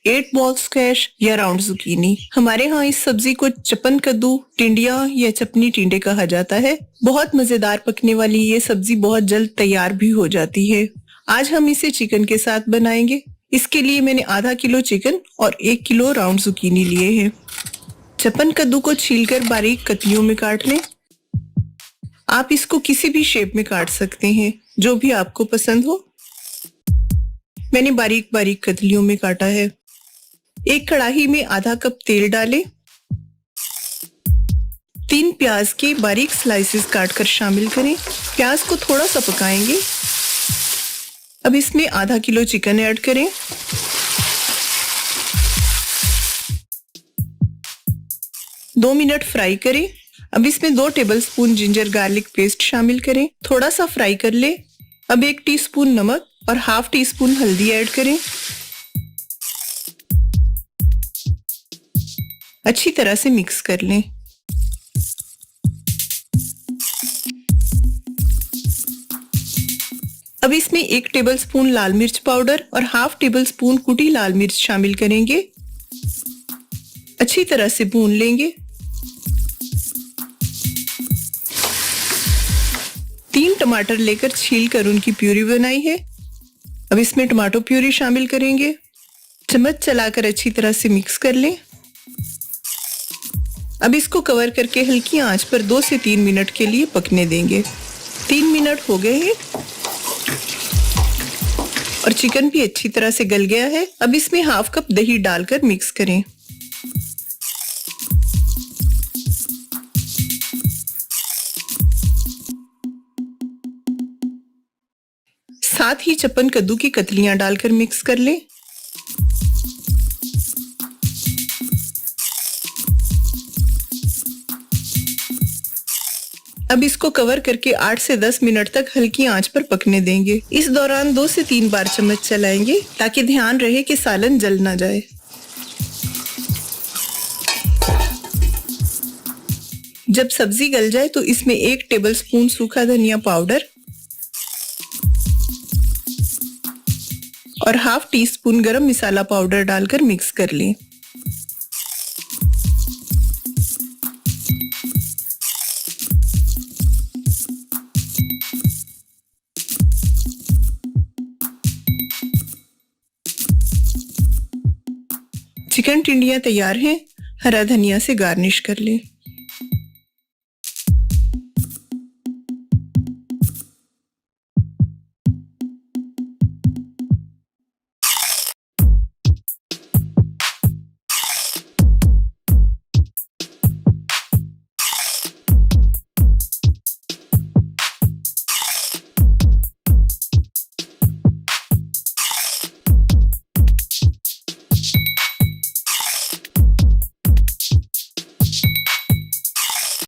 8 ball squash या round zucchini. हमारे यहाँ इस सब्जी को चपन कद्दू, टिंडिया या चपनी टिंडे कहा जाता है। बहुत मजेदार पकने वाली ये सब्जी बहुत जल्द तैयार भी हो जाती है। आज हम इसे चिकन के साथ बनाएंगे। इसके लिए मैंने आधा किलो चिकन और 1 किलो राउंड जुकीनी लिए हैं। चपन कद्दू को छीलकर बारीक कतलियों में काट लें। आप इसको किसी भी शेप में काट सकते हैं, जो भी आपको पसंद हो। मैंने बारीक बारीक कतलियों में काटा है। एक कढ़ाई में आधा कप तेल डालें। 3 प्याज के बारीक स्लाइसेस काटकर शामिल करें। प्याज को थोड़ा सा पकाएंगे। अब इसमें आधा किलो चिकन ऐड करें। दो मिनट फ्राई करें। अब इसमें 2 टेबलस्पून जिंजर गार्लिक पेस्ट शामिल करें। थोड़ा सा फ्राई कर ले। अब 1 टीस्पून नमक और हाफ टी स्पून हल्दी ऐड करें। अच्छी तरह से मिक्स कर लें। अब इसमें 1 टेबलस्पून लाल मिर्च पाउडर और हाफ टेबल स्पून कुटी लाल मिर्च शामिल करेंगे। अच्छी तरह से भून लेंगे। 3 टमाटर लेकर छीलकर उनकी प्यूरी बनाई है। अब इसमें टमाटो प्यूरी शामिल करेंगे। चम्मच चलाकर अच्छी तरह से मिक्स कर लें। अब इसको कवर करके हल्की आंच पर 2 से 3 मिनट के लिए पकने देंगे। 3 मिनट हो गए हैं और चिकन भी अच्छी तरह से गल गया है। अब इसमें हाफ कप दही डालकर मिक्स करें। साथ ही चपन कद्दू की कतलियां डालकर मिक्स कर लें। अब इसको कवर करके 8 से 10 मिनट तक हल्की आंच पर पकने देंगे। इस दौरान 2 से 3 बार चम्मच चलाएंगे ताकि ध्यान रहे कि सालन जल ना जाए। जब सब्जी गल जाए तो इसमें 1 टेबलस्पून सूखा धनिया पाउडर और हाफ टी स्पून गरम मसाला पाउडर डालकर मिक्स कर लें। चिकन टिंडियां तैयार हैं। हरा धनिया से गार्निश कर लें।